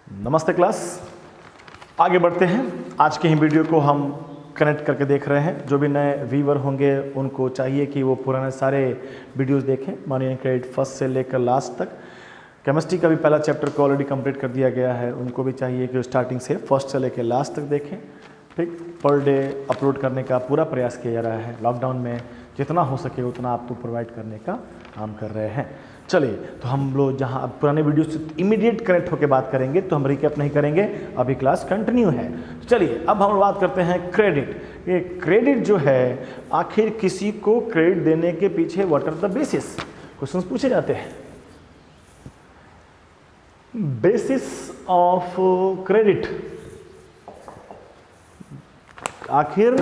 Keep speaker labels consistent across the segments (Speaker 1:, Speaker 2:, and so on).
Speaker 1: नमस्ते क्लास, आगे बढ़ते हैं। आज के ही वीडियो को हम कनेक्ट करके देख रहे हैं। जो भी नए व्यूवर होंगे उनको चाहिए कि वो पुराने सारे वीडियोस देखें, मानिए क्रेडिट फर्स्ट से लेकर लास्ट तक। केमिस्ट्री का भी पहला चैप्टर को ऑलरेडी कंप्लीट कर दिया गया है, उनको भी चाहिए कि स्टार्टिंग से फर्स्ट से लेकर लास्ट तक देखें। ठीक, पर डे अपलोड करने का पूरा प्रयास किया जा रहा है। लॉकडाउन में जितना हो सके उतना आपको प्रोवाइड करने का काम कर रहे हैं। चलिए, तो हम लोग जहां अब पुराने वीडियो से इमीडिएट कनेक्ट होकर बात करेंगे, तो हम रिकैप नहीं करेंगे, अभी क्लास कंटिन्यू है। चलिए, अब हम बात करते हैं क्रेडिट। ये क्रेडिट जो है, आखिर किसी को क्रेडिट देने के पीछे what are the basis, questions पूछे जाते हैं। बेसिस ऑफ क्रेडिट, आखिर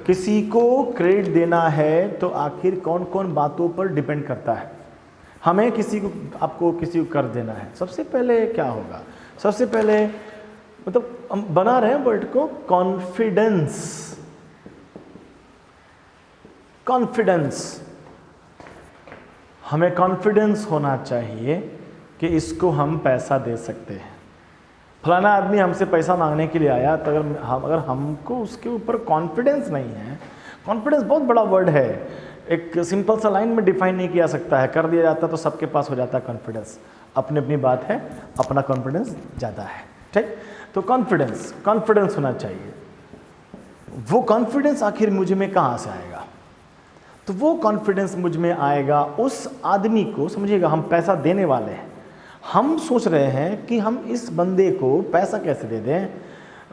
Speaker 1: किसी को क्रेडिट देना है तो आखिर कौन कौन बातों पर डिपेंड करता है। हमें किसी को, आपको किसी को कर देना है, सबसे पहले क्या होगा? सबसे पहले मतलब हम बना रहे हैं वर्ड को कॉन्फिडेंस। कॉन्फिडेंस, हमें कॉन्फिडेंस होना चाहिए कि इसको हम पैसा दे सकते हैं। फलाना आदमी हमसे पैसा मांगने के लिए आया, तो अगर हमको उसके ऊपर कॉन्फिडेंस नहीं है, कॉन्फिडेंस बहुत बड़ा वर्ड है, एक सिंपल सा लाइन में डिफाइन नहीं किया सकता है। कर दिया जाता तो सबके पास हो जाता है कॉन्फिडेंस। अपनी अपनी बात है, अपना कॉन्फिडेंस ज़्यादा है। ठीक, तो कॉन्फिडेंस होना चाहिए। वो कॉन्फिडेंस आखिर मुझ में कहाँ से आएगा? तो वो कॉन्फिडेंस मुझ में आएगा उस आदमी को, समझिएगा, हम पैसा देने वाले हैं। हम सोच रहे हैं कि हम इस बंदे को पैसा कैसे दे दें,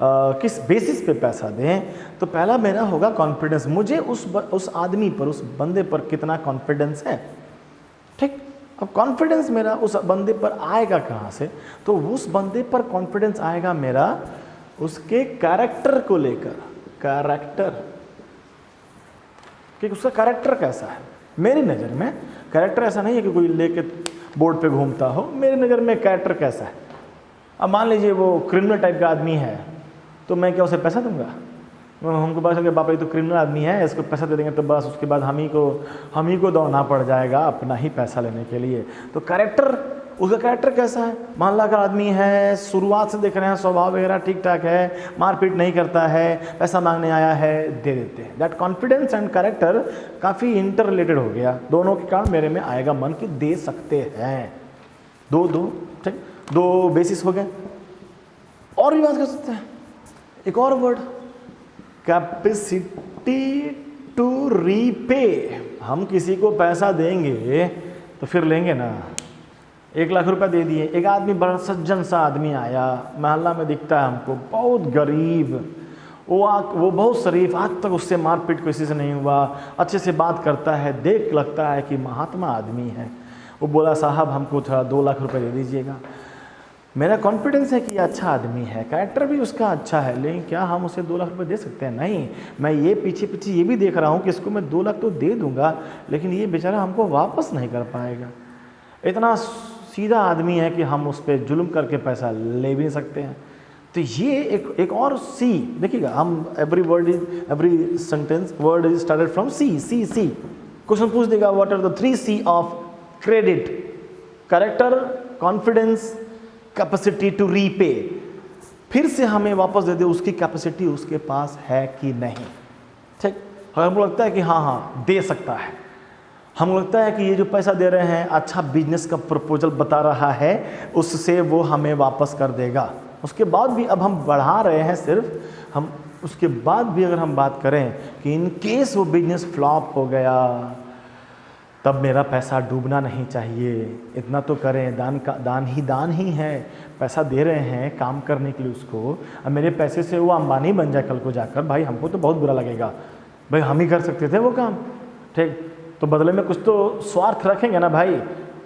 Speaker 1: किस बेसिस पे पैसा दें। तो पहला मेरा होगा कॉन्फिडेंस, मुझे उस आदमी पर, उस बंदे पर कितना कॉन्फिडेंस है। ठीक, अब कॉन्फिडेंस मेरा उस बंदे पर आएगा कहाँ से? तो उस बंदे पर कॉन्फिडेंस आएगा मेरा उसके कैरेक्टर को लेकर। कैरेक्टर, कि उसका कैरेक्टर कैसा है। मेरी नज़र में कैरेक्टर ऐसा नहीं है कि कोई लेके बोर्ड पे घूमता हो। मेरी नज़र में कैरेक्टर कैसा है? अब मान लीजिए वो क्रिमिनल टाइप का आदमी है, तो मैं क्या उसे पैसा दूंगा? हमको पता चल गया बाप ये तो क्रिमिनल आदमी है, इसको पैसा दे देंगे तो बस उसके बाद हम ही को दौड़ना पड़ जाएगा अपना ही पैसा लेने के लिए। तो कैरेक्टर, उसका कैरेक्टर कैसा है? मान ला अगर आदमी है, शुरुआत से देख रहे हैं स्वभाव वगैरह ठीक ठाक है, मारपीट नहीं करता है, पैसा मांगने आया है, दे देते हैं। दैट कॉन्फिडेंस एंड कैरेक्टर काफ़ी इंटर रिलेटेड हो गया। दोनों के कारण मेरे में आएगा मन कि दे सकते हैं। ठीक, दो बेसिस हो गए। और भी बात कर सकते हैं, एक और वर्ड, कैपेसिटी टू रीपे। हम किसी को पैसा देंगे तो फिर लेंगे ना। 1 लाख रुपया दे दिए, एक आदमी बड़ा सज्जन सा आदमी आया, मोहल्ला में दिखता है हमको, बहुत गरीब, वो बहुत शरीफ, आज तक उससे मारपीट किसी से नहीं हुआ, अच्छे से बात करता है, देख लगता है कि महात्मा आदमी है। वो बोला साहब हमको थोड़ा 2 लाख रुपए दे दीजिएगा। मेरा कॉन्फिडेंस है कि ये अच्छा आदमी है, कैरेक्टर भी उसका अच्छा है, लेकिन क्या हम उसे 2 लाख रुपए दे सकते हैं? नहीं। मैं ये पीछे ये भी देख रहा हूँ कि इसको मैं 2 लाख तो दे दूंगा, लेकिन ये बेचारा हमको वापस नहीं कर पाएगा। इतना सीधा आदमी है कि हम उस पर जुल्म करके पैसा ले भी नहीं सकते हैं। तो ये एक और सी, देखिएगा, हम every sentence word is started from C. Question पूछ देगा what are the 3 C of credit? Character, confidence, capacity to repay. फिर से हमें वापस दे दे उसकी कैपेसिटी उसके पास है कि नहीं। ठीक, हमको लगता है कि हाँ दे सकता है, हमको लगता है कि ये जो पैसा दे रहे हैं अच्छा बिजनेस का प्रपोजल बता रहा है, उससे वो हमें वापस कर देगा। उसके बाद भी अब हम बढ़ा रहे हैं सिर्फ, हम उसके बाद भी अगर हम बात करें कि इन केस वो बिजनेस फ्लॉप हो गया, तब मेरा पैसा डूबना नहीं चाहिए। इतना तो करें, दान ही है। पैसा दे रहे हैं काम करने के लिए उसको, अब मेरे पैसे से वो अंबानी बन जाए कल को जाकर, भाई हमको तो बहुत बुरा लगेगा। भाई हम ही कर सकते थे वो काम। ठीक, तो बदले में कुछ तो स्वार्थ रखेंगे ना भाई,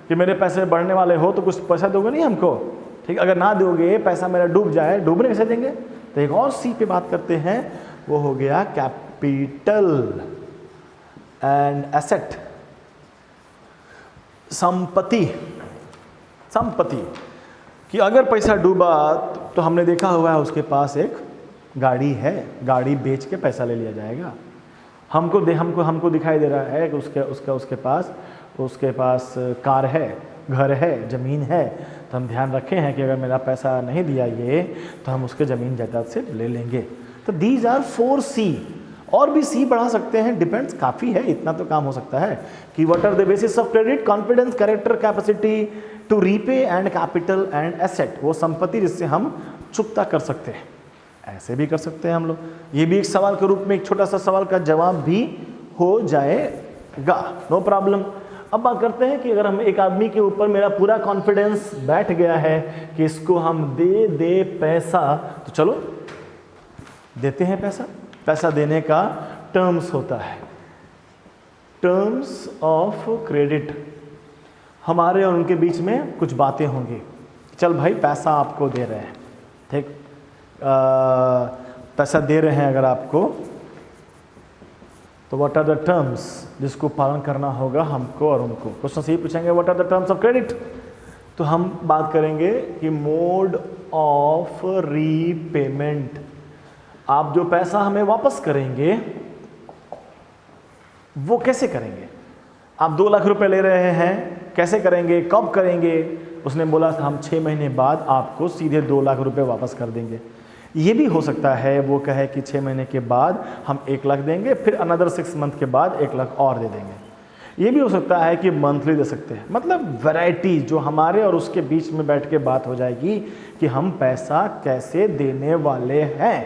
Speaker 1: कि मेरे पैसे बढ़ने वाले हो तो कुछ पैसा दोगे नहीं हमको। ठीक, अगर ना दोगे, पैसा मेरा डूब जाए, डूबने कैसे देंगे? तो एक और सी पे बात करते हैं, वो हो गया कैपिटल एंड एसेट। संपत्ति, कि अगर पैसा डूबा तो हमने देखा हुआ है उसके पास एक गाड़ी है, गाड़ी बेच के पैसा ले लिया जाएगा। हमको दिखाई दे रहा है कि उसके पास कार है, घर है, ज़मीन है, तो हम ध्यान रखे हैं कि अगर मेरा पैसा नहीं दिया ये तो हम उसके ज़मीन जायदाद से ले लेंगे। तो दीज आर 4 C। और भी C बढ़ा सकते हैं, डिपेंड्स, काफ़ी है, इतना तो काम हो सकता है कि what are the basis of credit, confidence, character, capacity to repay and capital and asset. वो संपत्ति जिससे हम चुकता कर सकते हैं, ऐसे भी कर सकते हैं हम लोग। ये भी एक सवाल के रूप में, एक छोटा सा सवाल का जवाब भी हो जाएगा, नो प्रॉब्लम। अब बात करते हैं कि अगर हम एक आदमी के ऊपर मेरा पूरा कॉन्फिडेंस बैठ गया है कि इसको हम दे पैसा, तो चलो देते हैं पैसा। पैसा देने का टर्म्स होता है, टर्म्स ऑफ क्रेडिट। हमारे और उनके बीच में कुछ बातें होंगी, चल भाई पैसा आपको दे रहे हैं, ठीक, पैसा दे रहे हैं अगर आपको, तो व्हाट आर द टर्म्स जिसको पालन करना होगा हमको और उनको। क्वेश्चन से ही पूछेंगे what are the terms of credit, तो हम बात करेंगे कि मोड ऑफ रीपेमेंट। आप जो पैसा हमें वापस करेंगे वो कैसे करेंगे। आप 2 लाख रुपए ले रहे हैं, कैसे करेंगे, कब करेंगे। उसने बोला था हम 6 महीने बाद आपको सीधे 2 लाख रुपए वापस कर देंगे। ये भी हो सकता है वो कहे कि 6 महीने के बाद हम 1 लाख देंगे, फिर अनदर 6 मंथ के बाद 1 लाख और दे देंगे। ये भी हो सकता है कि मंथली दे सकते हैं। मतलब वैरायटी जो हमारे और उसके बीच में बैठ के बात हो जाएगी कि हम पैसा कैसे देने वाले हैं,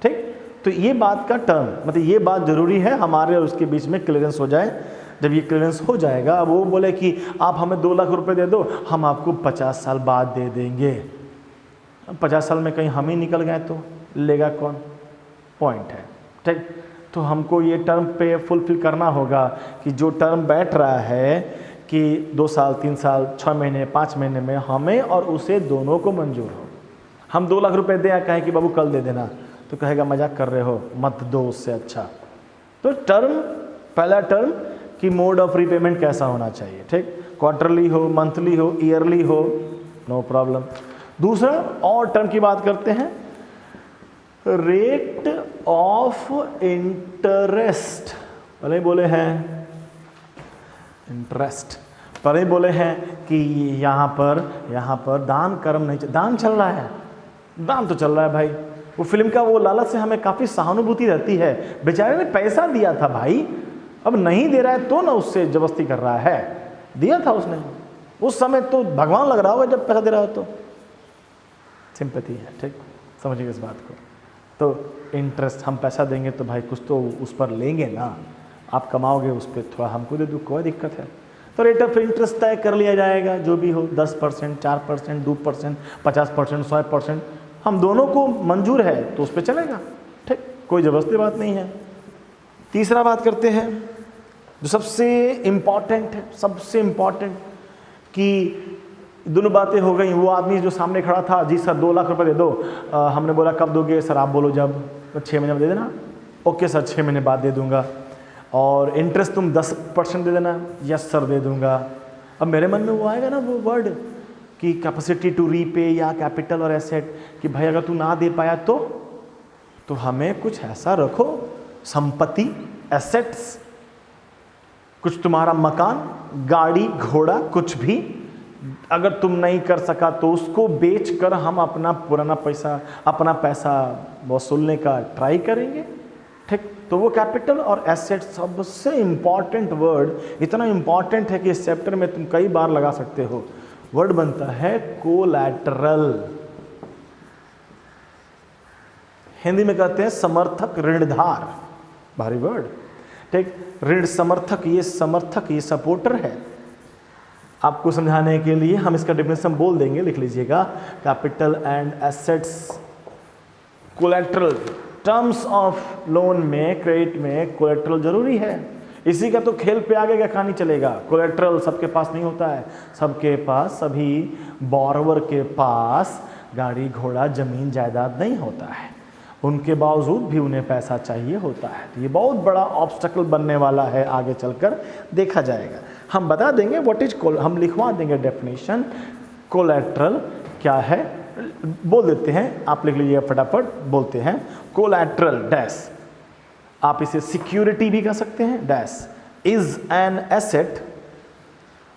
Speaker 1: ठीक। तो ये बात का टर्म, मतलब ये बात ज़रूरी है हमारे और उसके बीच में क्लियरेंस हो जाए। जब ये क्लियरेंस हो जाएगा, वो बोले कि आप हमें 2 लाख रुपए दे दो, हम आपको 50 साल बाद दे देंगे। 50 साल में कहीं हम ही निकल गए तो लेगा कौन, पॉइंट है, ठीक। तो हमको ये टर्म पे फुलफिल करना होगा कि जो टर्म बैठ रहा है कि 2 साल, 3 साल, 6 महीने, 5 महीने में हमें और उसे दोनों को मंजूर हो। हम 2 लाख रुपए दें, कहें कि बाबू कल दे देना, तो कहेगा मजाक कर रहे हो, मत दो, उससे अच्छा। तो टर्म, पहला टर्म कि मोड ऑफ रीपेमेंट कैसा होना चाहिए, ठीक, क्वार्टरली हो, मंथली हो, ईयरली हो, नो प्रॉब्लम। दूसरा और टर्म की बात करते हैं, रेट ऑफ इंटरेस्ट। पहले ही बोले हैं इंटरेस्ट, पहले ही बोले हैं कि यहाँ पर दान कर्म नहीं, दान चल रहा है, दान तो चल रहा है भाई। वो फिल्म का वो लालच से हमें काफ़ी सहानुभूति रहती है, बेचारे ने पैसा दिया था भाई, अब नहीं दे रहा है तो ना उससे जबरदस्ती कर रहा है, दिया था उसने, उस समय तो भगवान लग रहा होगा जब पैसा दे रहा हो तो सिंपैथी है, ठीक, समझिए इस बात को। तो इंटरेस्ट, हम पैसा देंगे तो भाई कुछ तो उस पर लेंगे ना, आप कमाओगे उस पर, थोड़ा हमको दे दो, कोई दिक्कत है। तो रेट ऑफ इंटरेस्ट तय कर लिया जाएगा, जो भी हो, 10%, 4%, 2%, 50%, 100%, हम दोनों को मंजूर है तो उस पर चलेगा, ठीक, कोई ज़बरदस्ती बात नहीं है। तीसरा बात करते हैं जो सबसे इम्पॉर्टेंट है, सबसे इम्पॉर्टेंट, कि दोनों बातें हो गई। वो आदमी जो सामने खड़ा था, जी सर 2 लाख रुपए दे दो, हमने बोला कब दोगे सर, आप बोलो जब, तो 6 महीने में दे देना, ओके सर 6 महीने बाद दे दूंगा, और इंटरेस्ट तुम 10% दे देना, यस सर दे दूंगा। अब मेरे मन में वो आएगा ना वो वर्ड कि कैपेसिटी टू रीपे या कैपिटल और एसेट, कि भाई अगर तू ना दे पाया तो हमें कुछ ऐसा रखो, संपत्ति, एसेट्स, कुछ तुम्हारा मकान, गाड़ी, घोड़ा, कुछ भी, अगर तुम नहीं कर सका तो उसको बेचकर हम अपना पुराना पैसा, अपना पैसा वसूलने का ट्राई करेंगे, ठीक। तो वो कैपिटल और एसेट सबसे इम्पॉर्टेंट वर्ड, इतना इम्पॉर्टेंट है कि इस चैप्टर में तुम कई बार लगा सकते हो। वर्ड बनता है कोलैटरल, हिंदी में कहते हैं समर्थक, ऋणधार, भारी वर्ड, ठीक। ऋण समर्थक, ये समर्थक, ये सपोर्टर है। आपको समझाने के लिए हम इसका डेफिनेशन बोल देंगे, लिख लीजिएगा, capital and assets, collateral. Terms of loan में, क्रेडिट में कोलैटरल जरूरी है, इसी का तो खेल पे आगे का कहानी चलेगा। कोलैटरल सबके पास नहीं होता है, सबके पास, सभी बोरोवर के पास गाड़ी, घोड़ा, जमीन, जायदाद नहीं होता है, उनके बावजूद भी उन्हें पैसा चाहिए होता है। तो ये बहुत बड़ा ऑब्स्टेकल बनने वाला है, आगे चलकर देखा जाएगा। हम बता देंगे व्हाट इज, हम लिखवा देंगे डेफिनेशन, कोलैटरल क्या है, बोल देते हैं, आप लिख लीजिए फटाफट, बोलते हैं कोलैटरल डैश, आप इसे सिक्योरिटी भी कह सकते हैं, dash is an asset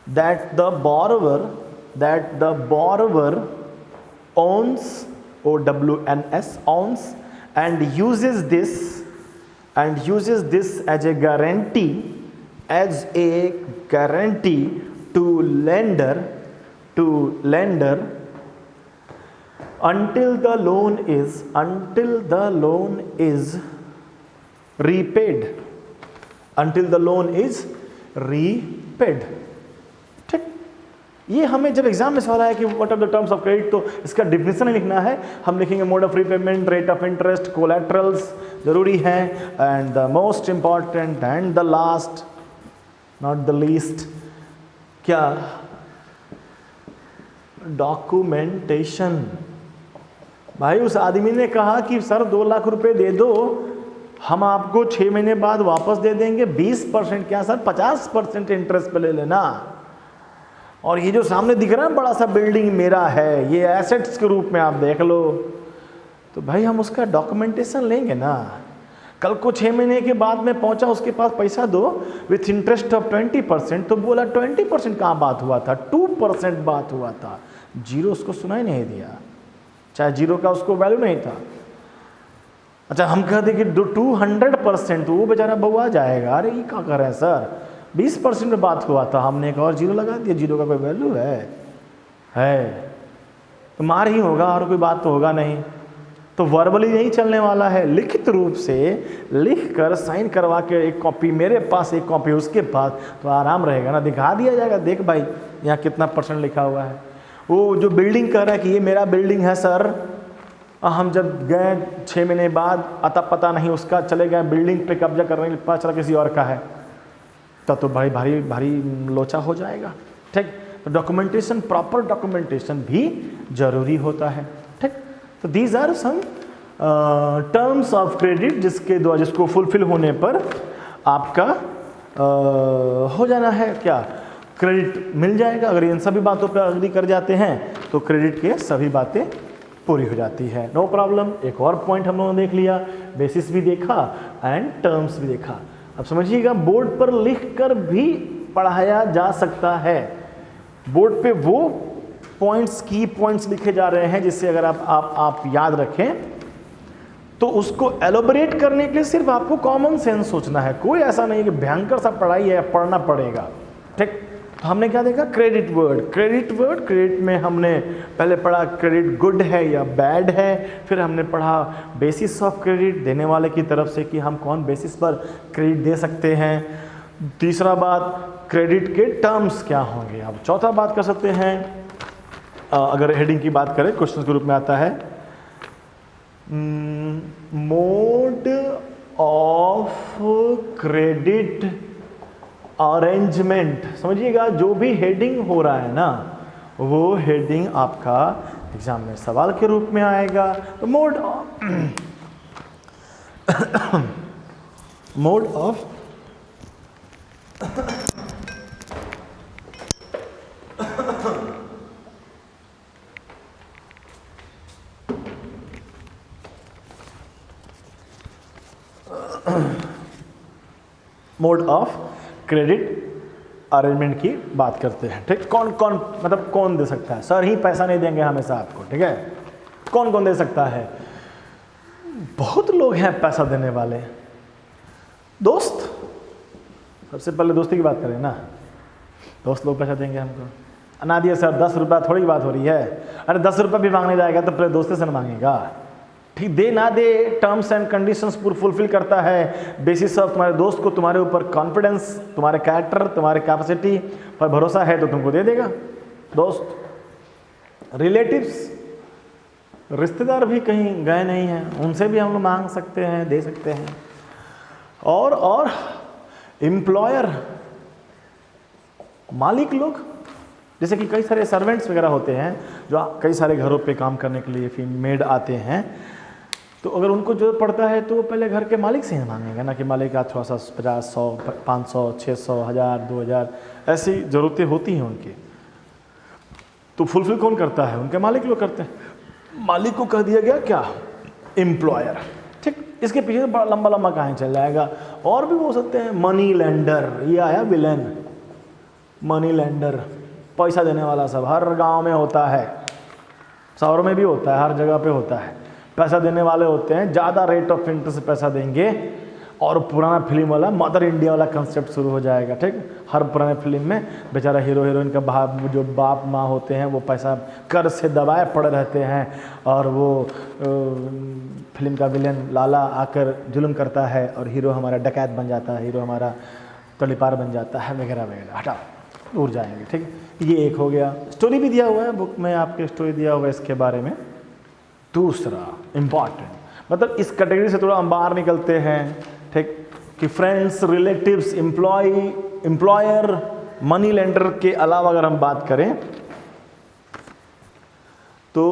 Speaker 1: that the borrower owns, OWNS, owns, and uses this as a guarantee to lender until the loan is repaid. ठीक, ये हमें जब एग्जाम में सवाल आया कि what are the terms of credit, तो इसका डिफिनेशन लिखना है। हम लिखेंगे mode of repayment, rate of interest, collaterals जरूरी है, and the most important and the last not the least, क्या, डॉक्यूमेंटेशन। भाई उस आदमी ने कहा कि सर 2 लाख रुपए दे दो, हम आपको 6 महीने बाद वापस दे देंगे, 20% क्या सर 50% इंटरेस्ट पे ले लेना, और ये जो सामने दिख रहा है बड़ा सा बिल्डिंग मेरा है, ये एसेट्स के रूप में आप देख लो। तो भाई हम उसका डॉक्यूमेंटेशन लेंगे ना। कल को 6 महीने के बाद में पहुंचा, उसके पास पैसा दो विथ इंटरेस्ट ऑफ 20%, तो बोला 20% कहाँ बात हुआ था, 2% बात हुआ था, जीरो उसको सुनाई नहीं दिया, चाहे जीरो का उसको वैल्यू नहीं था। अच्छा हम कह दें कि 200%, तो वो बेचारा बउआ जाएगा, अरे ये क्या कर रहे हैं सर, 20% में बात हुआ था, हमने एक और जीरो लगा दिया, जीरो का कोई वैल्यू है तो मार ही होगा, और कोई बात तो होगा नहीं। तो वर्बली नहीं चलने वाला है, लिखित रूप से लिख कर साइन करवा के एक कॉपी मेरे पास, एक कॉपी उसके पास, तो आराम रहेगा ना, दिखा दिया जाएगा, देख भाई यहाँ कितना % लिखा हुआ है। वो जो बिल्डिंग कह रहा है कि ये मेरा बिल्डिंग है सर, हम जब गए 6 महीने बाद, अता पता नहीं उसका, चले गए बिल्डिंग पे कब्जा करने के लिए, पता चला किसी और का है, तब तो भाई भारी भारी लोचा हो जाएगा। ठीक, तो डॉक्यूमेंटेशन, प्रॉपर डॉक्यूमेंटेशन भी जरूरी होता है। ठीक, तो these are some terms of credit जिसको फुलफिल होने पर आपका हो जाना है क्या, क्रेडिट मिल जाएगा। अगर इन सभी बातों पर अग्री कर जाते हैं तो क्रेडिट के सभी बातें पूरी हो जाती है, नो प्रॉब्लम। एक और पॉइंट हम लोगों ने देख लिया, बेसिस भी देखा एंड टर्म्स भी देखा। अब समझिएगा, बोर्ड पर लिखकर भी पढ़ाया जा सकता है। बोर्ड पे वो पॉइंट्स, की पॉइंट्स लिखे जा रहे हैं, जिससे अगर आप याद रखें तो उसको एलोबरेट करने के लिए सिर्फ आपको कॉमन सेंस सोचना है। कोई ऐसा नहीं कि भयंकर सा पढ़ाई है, पढ़ना पड़ेगा। ठीक, तो हमने क्या देखा, क्रेडिट वर्ड। क्रेडिट में हमने पहले पढ़ा क्रेडिट गुड है या बैड है, फिर हमने पढ़ा बेसिस ऑफ क्रेडिट, देने वाले की तरफ से कि हम कौन बेसिस पर क्रेडिट दे सकते हैं। तीसरा बात, क्रेडिट के टर्म्स क्या होंगे। अब चौथा बात कर सकते हैं, अगर हेडिंग की बात करें, क्वेश्चन के रूप में आता है, मोड ऑफ क्रेडिट अरेंजमेंट। समझिएगा, जो भी हेडिंग हो रहा है ना, वो हेडिंग आपका एग्जाम में सवाल के रूप में आएगा। तो mode of mode of credit arrangement की बात करते हैं। ठीक, कौन कौन, मतलब कौन दे सकता है, सर ही पैसा नहीं देंगे हमेशा आपको। ठीक है, कौन कौन दे सकता है, बहुत लोग हैं पैसा देने वाले। दोस्त, सबसे पहले दोस्ती की बात करें ना, दोस्त लोग पैसा देंगे हमको। ना दिए सर 10 रुपया थोड़ी बात हो रही है, अरे 10 रुपया भी मांगने जाएगा तो पहले दोस्ती से मांगेगा। ठीक, दे ना दे, टर्म्स एंड कंडीशंस पूरा फुलफिल करता है। बेसिस ऑफ तुम्हारे दोस्त को तुम्हारे ऊपर कॉन्फिडेंस, तुम्हारे कैरेक्टर, तुम्हारे कैपेसिटी पर भरोसा है तो तुमको दे देगा दोस्त। रिलेटिव्स, रिश्तेदार भी कहीं गए नहीं हैं, उनसे भी हम लोग मांग सकते हैं, दे सकते हैं। और एम्प्लॉयर, मालिक लोग, जैसे कि कई सारे सर्वेंट्स वगैरह होते हैं जो कई सारे घरों पे काम करने के लिए फिर मेड आते हैं, तो अगर उनको जरूरत पड़ता है तो वो पहले घर के मालिक से ही मांगेंगे ना, कि मालिक का थोड़ा सा 50, 100, 500, 600, 1000, 2000 ऐसी ज़रूरतें होती हैं उनकी। तो फुलफिल कौन करता है, उनके मालिक लोग करते हैं। मालिक को कह दिया गया क्या, एम्प्लॉयर। ठीक, इसके पीछे बड़ा लंबा लंबा कहानी चल जाएगा। और भी हो सकते हैं, मनी लेंडर, ये आया विलेन। मनी लेंडर, पैसा देने वाला सब हर गांव में होता है, शहरों में भी होता है, हर जगह पे होता है। पैसा देने वाले होते हैं, ज़्यादा रेट ऑफ इंटरेस्ट से पैसा देंगे और पुराना फिल्म वाला मदर इंडिया वाला कंसेप्ट शुरू हो जाएगा। ठीक, हर पुराने फिल्म में बेचारा हीरो हीरोइन का जो बाप माँ होते हैं वो पैसा कर्ज से दबाए पड़े रहते हैं और वो फिल्म का विलेन लाला आकर जुल्म करता है और हीरो हमारा डकैत बन जाता है, हीरो हमारा तड़ीपार बन जाता है, वगैरह वगैरह। हटाओ, दूर जाएंगे। ठीक, ये एक हो गया। स्टोरी भी दिया हुआ है बुक में, आपके स्टोरी दिया हुआ है इसके बारे में। दूसरा इम्पॉर्टेंट, मतलब इस कैटेगरी से थोड़ा हम बाहर निकलते हैं। ठीक, कि friends, relatives, employer, money lender के अलावा अगर हम बात करें तो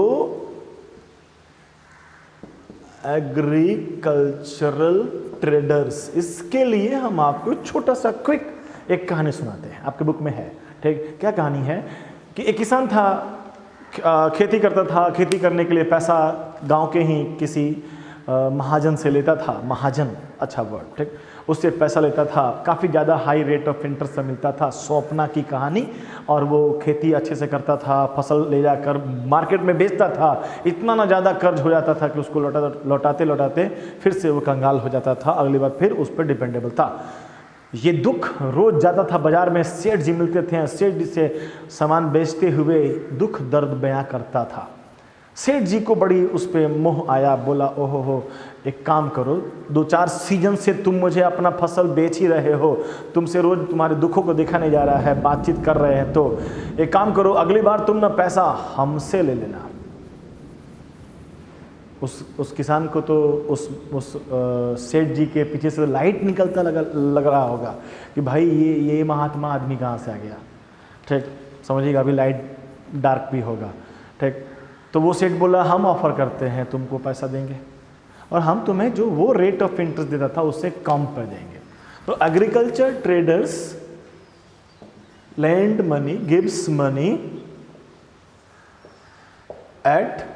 Speaker 1: एग्रीकल्चरल ट्रेडर्स, इसके लिए हम आपको छोटा सा क्विक एक कहानी सुनाते हैं, आपके बुक में है। ठीक, क्या कहानी है कि एक किसान था, खेती करता था, खेती करने के लिए पैसा गांव के ही किसी महाजन से लेता था। महाजन अच्छा वर्ड, ठीक, उससे पैसा लेता था, काफ़ी ज़्यादा हाई रेट ऑफ इंटरेस्ट से मिलता था। स्वप्ना की कहानी, और वो खेती अच्छे से करता था, फसल ले जाकर मार्केट में बेचता था। इतना ना ज़्यादा कर्ज हो जाता था कि उसको लौटाते लौटाते फिर से वो कंगाल हो जाता था, अगली बार फिर उस पर डिपेंडेबल था। ये दुख रोज जाता था बाजार में, सेठ जी मिलते थे, सेठ जी से सामान बेचते हुए दुख दर्द बयां करता था। सेठ जी को बड़ी उस पर मोह आया, बोला ओहो हो, एक काम करो, 2-4 सीजन से तुम मुझे अपना फसल बेच ही रहे हो, तुमसे रोज तुम्हारे दुखों को देखा नहीं जा रहा है, बातचीत कर रहे हैं, तो एक काम करो, अगली बार तुम ना पैसा हमसे ले लेना। उस किसान को तो उस सेठ जी के पीछे से लाइट निकलता लग रहा होगा कि भाई ये महात्मा आदमी कहाँ से आ गया। ठीक, समझिएगा, अभी लाइट डार्क भी होगा। ठीक, तो वो सेठ बोला हम ऑफर करते हैं, तुमको पैसा देंगे और हम तुम्हें जो वो रेट ऑफ इंटरेस्ट देता था उससे कम पे देंगे। तो agriculture traders land money, gives money at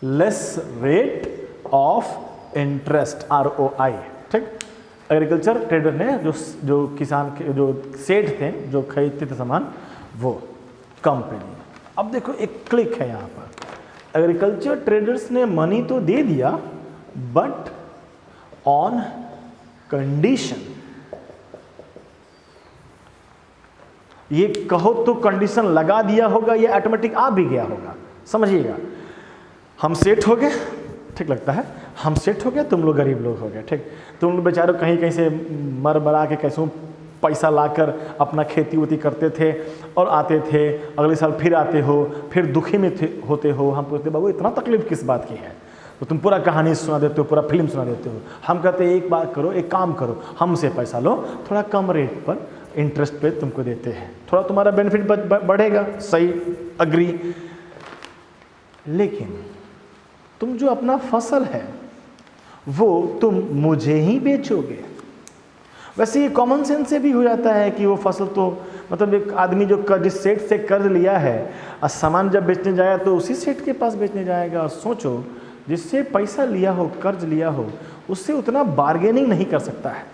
Speaker 1: less rate of interest, ROI। ठीक, एग्रीकल्चर ट्रेडर ने जो किसान के जो सेठ थे जो खरीदते थे सामान, वो कम पे दिए। अब देखो एक क्लिक है यहाँ पर, एग्रीकल्चर ट्रेडर्स ने मनी तो दे दिया बट ऑन कंडीशन। ये कहो तो कंडीशन लगा दिया होगा, ये ऑटोमेटिक आ भी गया होगा। समझिएगा, हम सेठ हो गए, ठीक लगता है, हम सेठ हो गए, तुम लोग गरीब लोग हो गए। ठीक, तुम लोग बेचारों कहीं कहीं से मर मरा के कैसे पैसा लाकर अपना खेती उती करते थे और आते थे, अगले साल फिर आते हो, फिर दुखी में होते हो। हम पूछते बाबू इतना तकलीफ किस बात की है, तो तुम पूरा कहानी सुना देते हो, पूरा फिल्म सुना देते हो। हम कहते एक बात करो, एक काम करो, हमसे पैसा लो, थोड़ा कम रेट पर इंटरेस्ट पे तुमको देते हैं, थोड़ा तुम्हारा बेनिफिट बढ़ेगा। सही, अग्री। लेकिन तुम जो अपना फसल है वो तुम मुझे ही बेचोगे। वैसे ये कॉमन सेंस से भी हो जाता है कि वो फसल तो मतलब एक आदमी जो जिस सेठ से कर्ज लिया है और सामान जब बेचने जाएगा तो उसी सेठ के पास बेचने जाएगा। और सोचो, जिससे पैसा लिया हो, कर्ज लिया हो, उससे उतना बार्गेनिंग नहीं कर सकता है।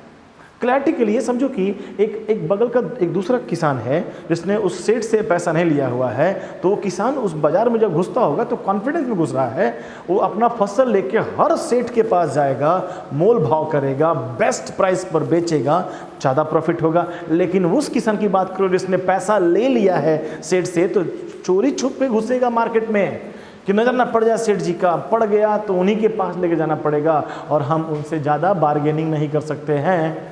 Speaker 1: क्लैरिटी के लिए समझो कि एक बगल का एक दूसरा किसान है जिसने उस सेठ से पैसा नहीं लिया हुआ है, तो वो किसान उस बाजार में जब घुसता होगा तो कॉन्फिडेंस में घुस रहा है, वो अपना फसल लेके हर सेठ के पास जाएगा, मोल भाव करेगा, बेस्ट प्राइस पर बेचेगा, ज़्यादा प्रॉफिट होगा। लेकिन उस किसान की बात करो जिसने पैसा ले लिया है सेठ से, तो चोरी छुप पे घुसेगा मार्केट में कि नज़र ना पड़ जाए सेठ जी का, पड़ गया तो उन्हीं के पास लेके जाना पड़ेगा और हम उनसे ज़्यादा बार्गेनिंग नहीं कर सकते हैं,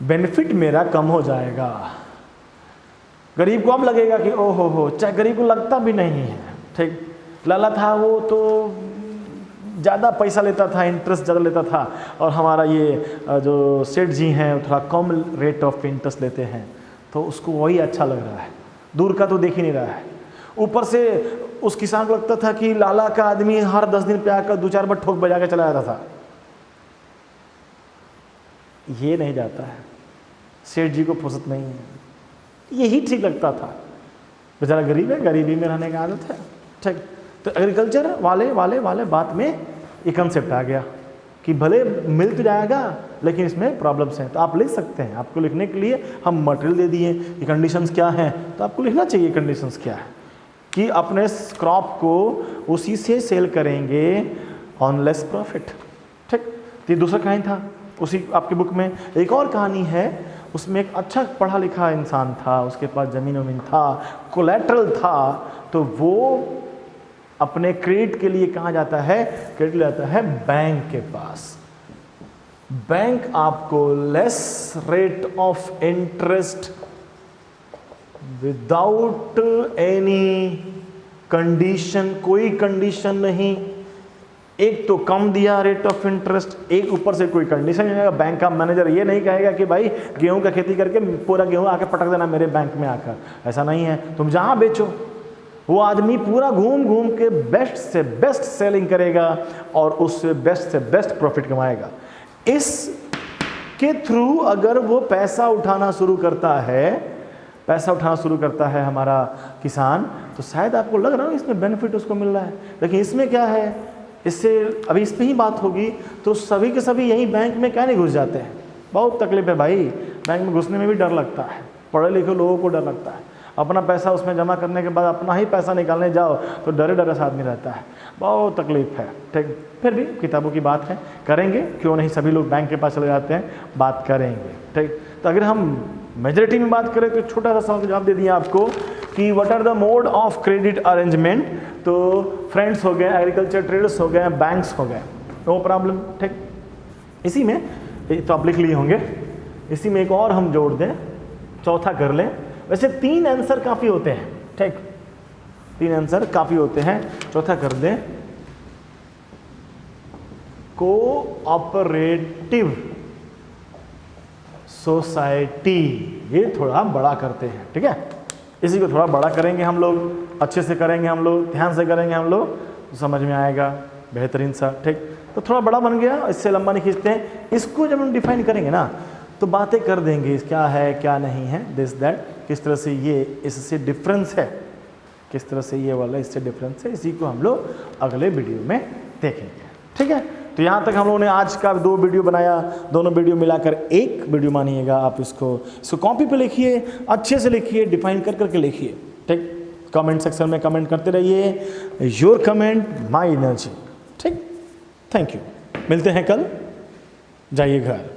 Speaker 1: बेनिफिट मेरा कम हो जाएगा। गरीब को अब लगेगा कि ओहो हो, चाहे गरीब को लगता भी नहीं है। ठीक, लाला था वो तो ज़्यादा पैसा लेता था, इंटरेस्ट ज़्यादा लेता था, और हमारा ये जो सेठ जी हैं थोड़ा कम रेट ऑफ इंटरेस्ट लेते हैं, तो उसको वही अच्छा लग रहा है, दूर का तो देख ही नहीं रहा है। ऊपर से उस किसान को लगता था कि लाला का आदमी हर 10 दिन पे आकर 2-4 बार ठोक बजा के चला जाता था। ये नहीं जाता है, सेठ जी को फुर्सत नहीं है, यही ठीक लगता था। बेचारा गरीब है, गरीबी में रहने की आदत है। ठीक, तो एग्रीकल्चर वाले बात में ये कंसेप्ट आ गया। कि भले मिल तो जाएगा लेकिन इसमें प्रॉब्लम्स हैं, तो आप लिख सकते हैं। आपको लिखने के लिए हम मटेरियल दे दिए कि कंडीशंस क्या हैं, तो आपको लिखना चाहिए कंडीशंस क्या है कि अपने क्रॉप को उसी से सेल करेंगे ऑन लेस प्रॉफिट। ठीक, तो ये दूसरा कहानी था उसी आपकी बुक में। एक और कहानी है, उसमें एक अच्छा पढ़ा लिखा इंसान था, उसके पास ज़मीन वमीन था, कोलेट्रल था, तो वो अपने क्रेडिट के लिए कहाँ जाता है, क्रेडिट जाता है बैंक के पास। बैंक आपको less rate of interest without any condition, कोई कंडीशन नहीं, एक तो कम दिया रेट ऑफ इंटरेस्ट, एक ऊपर से कोई कंडीशन नहीं आएगा। बैंक का मैनेजर ये नहीं कहेगा कि भाई गेहूं का खेती करके पूरा गेहूं आके पटक देना मेरे बैंक में आकर, ऐसा नहीं है। तुम जहां बेचो वो आदमी पूरा घूम घूम के बेस्ट से बेस्ट सेलिंग करेगा और उससे बेस्ट से बेस्ट प्रॉफिट कमाएगा। इसके थ्रू अगर वो पैसा उठाना शुरू करता है हमारा किसान, तो शायद आपको लग रहा है इसमें बेनिफिट उसको मिल रहा है। लेकिन इसमें क्या है, इससे अभी इस पर ही बात होगी, तो सभी के सभी यही बैंक में क्या नहीं घुस जाते हैं। बहुत तकलीफ है भाई, बैंक में घुसने में भी डर लगता है, पढ़े लिखे लोगों को डर लगता है। अपना पैसा उसमें जमा करने के बाद अपना ही पैसा निकालने जाओ तो डरे डरे से आदमी रहता है, बहुत तकलीफ है। ठीक, फिर भी किताबों की बात है, करेंगे क्यों नहीं, सभी लोग बैंक के पास चले जाते हैं, बात करेंगे। ठीक, तो अगर हम मेजॉरिटी में बात करें तो छोटा सा सवाल जवाब दे दिया आपको कि what are the mode of credit arrangement. तो फ्रेंड्स हो गए, एग्रीकल्चर ट्रेडर्स हो गए, बैंक्स हो गए, नो प्रॉब्लम। ठीक, इसी में तो आप लिख लिए होंगे, इसी में एक और हम जोड़ दें, चौथा कर लें। वैसे 3 आंसर काफ़ी होते हैं, ठीक, 3 आंसर काफ़ी होते हैं, चौथा कर दें कोऑपरेटिव सोसाइटी। ये थोड़ा बड़ा करते हैं, ठीक है, इसी को थोड़ा बड़ा करेंगे हम लोग, अच्छे से करेंगे हम लोग, ध्यान से करेंगे हम लोग, तो समझ में आएगा बेहतरीन सा। ठीक, तो थोड़ा बड़ा बन गया, इससे लंबा नहीं खींचते हैं। इसको जब हम डिफाइन करेंगे ना तो बातें कर देंगे, क्या है क्या नहीं है, दिस दैट, किस तरह से ये इससे डिफरेंस है, किस तरह से ये वाला इससे डिफरेंस है, इसी को हम लोग अगले वीडियो में देखेंगे। ठीक है, तो यहाँ तक हम लोगों ने आज का 2 वीडियो बनाया, दोनों वीडियो मिलाकर एक वीडियो मानिएगा। आप इसको कॉपी पे लिखिए, अच्छे से लिखिए, डिफाइन कर करके लिखिए। ठीक, कमेंट सेक्शन में कमेंट करते रहिए, योर कमेंट माई एनर्जी। ठीक, थैंक यू, मिलते हैं कल, जाइए घर।